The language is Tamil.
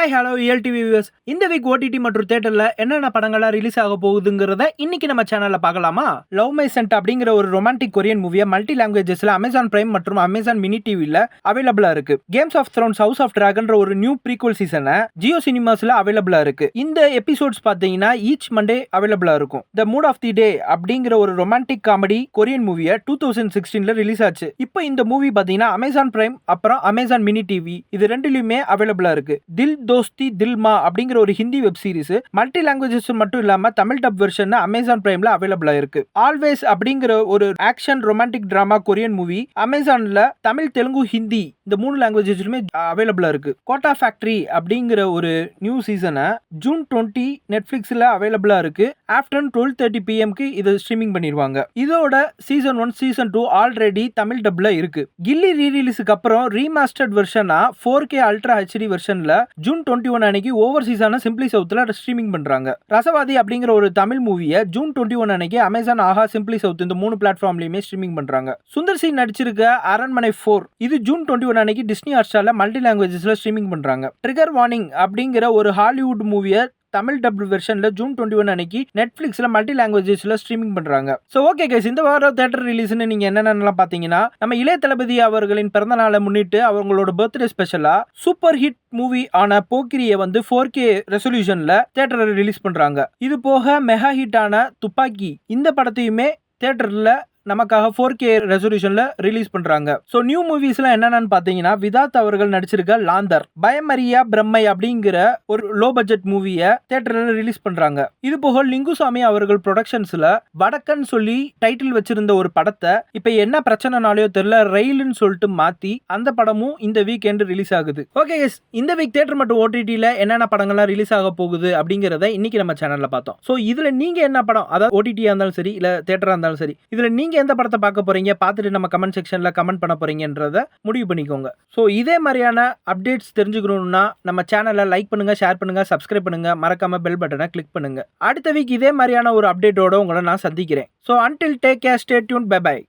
Hi hello ELTV viewers. இந்த வீக் OTT மற்றும் தியேட்டர்ல என்னென்ன படங்கள்லாம் ரிலீஸ் ஆக போகுதுங்கிறத இன்னைக்கு நம்ம சேனல்ல பார்க்கலாமா? லவ் மை சென்ட் அப்படிங்கிற ஒரு ரொமான்டிக் கொரியன் மூவியை மல்டி லாங்குவேஜஸ்ல அமேசான் பிரைம் மற்றும் அமேசான் மினி டிவில அவைலபிளா இருக்கு. Games of thrones house of டிராகன்ற ஒரு நியூ ப்ரீக்வல் சீசனை ஜியோ சினிமாஸ்ல அவைலபிளா இருக்கு. இந்த எபிசோட்ஸ் பாத்தீங்கன்னா ஈச் மண்டே அவைலபிளா இருக்கும். த மூட் ஆஃப் தி டே அப்படிங்கிற ஒரு ரொமான்டிக் காமெடி கொரியன் மூவியை 2016ல ரிலீஸ் ஆச்சு. இப்போ இந்த மூவி பாத்தீங்கன்னா அமேசான் பிரைம் அப்புறம் அமேசான் மினி டிவி இது ரெண்டுலயுமே அவைலபிளா இருக்கு. தில் தோஸ்தி தில்மா அப்படிங்கிற ஒரு Hindi web series multi languages மட்டும் இல்லாம தமிழ் டப் வெர்ஷன் அமேசான் பிரைம்ல அவைலபிளா இருக்கு. ஆல்வேஸ் அப்படிங்கிற ஒரு action romantic drama Korean movie அமேசான்ல தமிழ் தெலுங்கு ஹிந்தி இந்த 3 லாங்குவேஜஸ்லயுமே அவைலபிளா இருக்கு. கோட்டா ஃபேக்டரி அப்படிங்கிற ஒரு நியூ சீசனை ஜூன் 20 நெட்ஃபிளிக்ஸ்ல அவைலபிளா இருக்கு. ஆஃப்டர்நூன் 12:30 PM இது ஸ்ட்ரீமிங் பண்ணிடுவாங்க. இதோட சீசன் 1 சீசன் 2 ஆல்ரெடி தமிழ் டப்ல இருக்கு. கில்லி ரீரிலீஸுக்கு அப்புறம் ரீமாஸ்டர்ட் வெர்ஷனா 4K அல்ட்ரா HD வெர்ஷன்ல ஜூன் 21 அன்னைக்கு ஓவர்சீஸான சிம்பிளி சவுத்ல ஸ்ட்ரீமிங் பண்றாங்க. ரசவாதி அப்படிங்கிற ஒரு தமிழ் மூவியை ஜூன் 21 அன்னைக்கு அமேசான் ஆஹா சிம்பிளி சவுத் இந்த 3 பிளாட்ஃபார்ம்லயுமே ஸ்ட்ரீமிங் பண்றாங்க. சுந்தர் சி நடிச்சிருக்க அரண்மனை 4 இது ஜூன் 21 அன்னைக்கு டிஸ்னி ஹாட்ஸ்டார்ல மல்டி லாங்குவேஜஸ்ல ஸ்ட்ரீமிங் பண்றாங்க. ட்ரிகர் வார்னிங் அப்படிங்கிற ஒரு ஹாலிவுட் மூவியை தமிழ் டப் வெர்ஷன்ல ஜூன் 21 அன்னைக்கு நெட்ஃபிளிக்ஸ்ல மல்டி லாங்குவேஜஸ்ல ஸ்ட்ரீமிங் பண்றாங்க. சோ ஓகே கைஸ், இந்த வாரம் தியேட்டர் ரிலீஸ்னு நீங்க என்னென்னலாம் பாத்தீங்கன்னா, நம்ம இளைய தளபதி அவர்களின் பிறந்த நாளை முன்னிட்டு அவங்களோட பர்த்டே ஸ்பெஷலா சூப்பர் ஹிட் மூவி ஆன போக்கிரியை 4K ரெசல்யூஷன்ல தியேட்டர்ல ரிலீஸ் பண்றாங்க. இது போக மெகா ஹிட் ஆன துப்பாக்கி இந்த படத்தையுமே தியேட்டர்ல நமக்காக 4K ரெசல்யூஷன்ல ரிலீஸ் பண்றாங்க. சோ நியூ மூவிஸ்லாம் என்னென்னு பாத்தீங்கன்னா, விதாத் அவர்கள் நடிச்சிருக்க லாந்தர், பயமரியா பிரம்மை அப்படிங்கிற ஒரு லோ பட்ஜெட் மூவியை தியேட்டர்ல ரிலீஸ் பண்றாங்க. இது போக லிங்குசாமி அவர்கள் ப்ரொடக்ஷன்ஸ்ல வடக்கன் சொல்லி டைட்டில் வச்சிருந்த ஒரு படத்தை இப்ப என்ன பிரச்சனைனாலயோ தெரியல ரயில்னு சொல்லிட்டு மாத்தி அந்த படமும் இந்த வீக்கெண்ட் ரிலீஸ் ஆகுது. ஓகே கைஸ், இந்த வீக் தியேட்டர் மற்றும் OTTல என்னென்ன படங்கள்லாம் ரிலீஸ் ஆக போகுது அப்படிங்கறத இன்னைக்கு நம்ம சேனல்ல பார்த்தோம். சோ இதுல நீங்க என்ன படம், அதாவது OTT இருந்தாலும் சரி இல்ல தியேட்டரா இருந்தாலும் சரி, இதுல நீங்க எந்த படத்தை பார்க்க போறீங்க, பார்த்துட்டு நம்ம கமெண்ட் செக்ஷன்ல கமெண்ட் பண்ண போறீங்கன்றத முடிவு பண்ணிக்கோங்க. சோ இதே மாதிரியான அப்டேட்ஸ் தெரிஞ்சுக்கணும்னா நம்ம சேனலை லைக் பண்ணுங்க, ஷேர் பண்ணுங்க, சப்ஸ்கிரைப் பண்ணுங்க, மறக்காம பெல் பட்டனை கிளிக் பண்ணுங்க. அடுத்த வீக் இதே மாதிரியான ஒரு அப்டேட்டோட உங்களை நான் சந்திக்கிறேன். So until take care, stay tuned, bye bye.